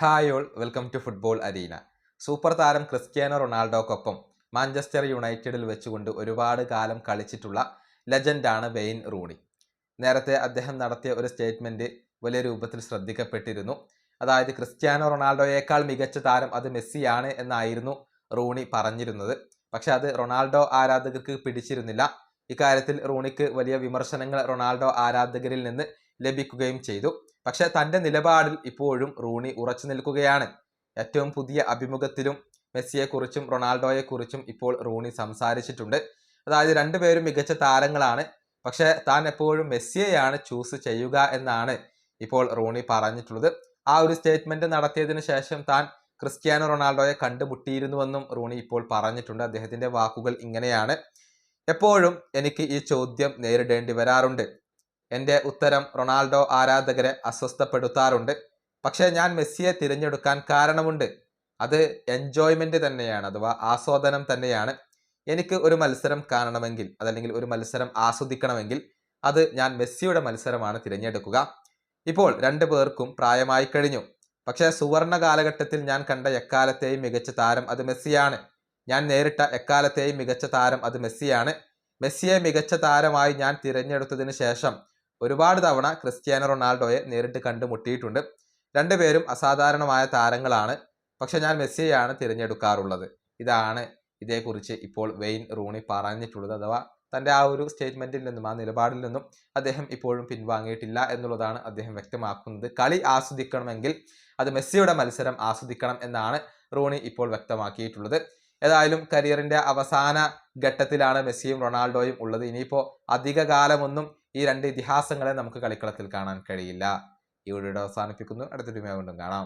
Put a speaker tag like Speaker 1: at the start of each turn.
Speaker 1: Hi all, welcome to football arena. Super താരം Cristiano റൊണാൾഡോക്കൊപ്പം Manchester യുണൈറ്റഡിൽ വെച്ചുകൊണ്ട് ഒരുപാട് കാലം കളിച്ചിട്ടുള്ള ലെജൻഡാണ് വെയിൻ റൂണി. നേരത്തെ അദ്ദേഹം നടത്തിയ ഒരു സ്റ്റേറ്റ്മെൻറ്റ് വലിയ രൂപത്തിൽ ശ്രദ്ധിക്കപ്പെട്ടിരുന്നു. അതായത് ക്രിസ്ത്യാനോ റൊണാൾഡോയേക്കാൾ മികച്ച താരം അത് മെസ്സിയാണ് എന്നായിരുന്നു റൂണി പറഞ്ഞിരുന്നത്. പക്ഷെ അത് റൊണാൾഡോ ആരാധകർക്ക് പിടിച്ചിരുന്നില്ല. ഇക്കാര്യത്തിൽ റൂണിക്ക് വലിയ വിമർശനങ്ങൾ റൊണാൾഡോ ആരാധകരിൽ നിന്ന് ലഭിക്കുകയും ചെയ്തു. പക്ഷെ തൻ്റെ നിലപാടിൽ ഇപ്പോഴും റൂണി ഉറച്ചു നിൽക്കുകയാണ്. ഏറ്റവും പുതിയ അഭിമുഖത്തിലും മെസ്സിയെക്കുറിച്ചും റൊണാൾഡോയെക്കുറിച്ചും ഇപ്പോൾ റൂണി സംസാരിച്ചിട്ടുണ്ട്. അതായത് രണ്ടുപേരും മികച്ച താരങ്ങളാണ്, പക്ഷെ താൻ എപ്പോഴും മെസ്സിയെയാണ് ചൂസ് ചെയ്യുക എന്നാണ് ഇപ്പോൾ റൂണി പറഞ്ഞിട്ടുള്ളത്. ആ ഒരു സ്റ്റേറ്റ്മെന്റ് നടത്തിയതിനു ശേഷം താൻ ക്രിസ്ത്യാനോ റൊണാൾഡോയെ കണ്ടുമുട്ടിയിരുന്നുവെന്നും റൂണി ഇപ്പോൾ പറഞ്ഞിട്ടുണ്ട്. അദ്ദേഹത്തിന്റെ വാക്കുകൾ ഇങ്ങനെയാണ്: എപ്പോഴും എനിക്ക് ഈ ചോദ്യം നേരിടേണ്ടി വരാറുണ്ട്. എൻ്റെ ഉത്തരം റൊണാൾഡോ ആരാധകരെ അസ്വസ്ഥപ്പെടുത്താറുണ്ട്. പക്ഷേ ഞാൻ മെസ്സിയെ തിരഞ്ഞെടുക്കാൻ കാരണമുണ്ട്. അത് എൻജോയ്മെന്റ് തന്നെയാണ്, അഥവാ ആസ്വാദനം തന്നെയാണ്. എനിക്ക് ഒരു മത്സരം കാണണമെങ്കിൽ, അതല്ലെങ്കിൽ ഒരു മത്സരം ആസ്വദിക്കണമെങ്കിൽ അത് ഞാൻ മെസ്സിയുടെ മത്സരമാണ് തിരഞ്ഞെടുക്കുക. ഇപ്പോൾ രണ്ടു പേർക്കും പ്രായമായി കഴിഞ്ഞു. പക്ഷേ സുവർണ കാലഘട്ടത്തിൽ ഞാൻ കണ്ട എക്കാലത്തെയും മികച്ച താരം അത് മെസ്സിയാണ്. ഞാൻ നേരിട്ട എക്കാലത്തെയും മികച്ച താരം അത് മെസ്സിയാണ്. മെസ്സിയെ മികച്ച താരമായി ഞാൻ തിരഞ്ഞെടുത്തതിന് ശേഷം ഒരുപാട് തവണ ക്രിസ്ത്യാനോ റൊണാൾഡോയെ നേരിട്ട് കണ്ടുമുട്ടിയിട്ടുണ്ട്. രണ്ടുപേരും അസാധാരണമായ താരങ്ങളാണ്. പക്ഷെ ഞാൻ മെസ്സിയെയാണ് തിരഞ്ഞെടുക്കാറുള്ളത്. ഇതാണ് ഇതേക്കുറിച്ച് ഇപ്പോൾ വെയിൻ റൂണി പറഞ്ഞിട്ടുള്ളത്. അഥവാ തൻ്റെ ആ ഒരു സ്റ്റേറ്റ്മെന്റിൽ നിന്നും, ആ നിലപാടിൽ നിന്നും അദ്ദേഹം ഇപ്പോഴും പിൻവാങ്ങിയിട്ടില്ല എന്നുള്ളതാണ് അദ്ദേഹം വ്യക്തമാക്കുന്നത്. കളി ആസ്വദിക്കണമെങ്കിൽ അത് മെസ്സിയുടെ മത്സരം ആസ്വദിക്കണം എന്നാണ് റൂണി ഇപ്പോൾ വ്യക്തമാക്കിയിട്ടുള്ളത്. ഏതായാലും കരിയറിന്റെ അവസാന ഘട്ടത്തിലാണ് മെസ്സിയും റൊണാൾഡോയും ഉള്ളത്. ഇനിയിപ്പോൾ അധിക കാലമൊന്നും ഈ രണ്ട് ഇതിഹാസങ്ങളെ നമുക്ക് കളിക്കളത്തിൽ കാണാൻ കഴിയില്ല. ഈ വീഡിയോ അവസാനിപ്പിക്കുന്നു. അടുത്ത വീഡിയോയിൽ വീണ്ടും കാണാം.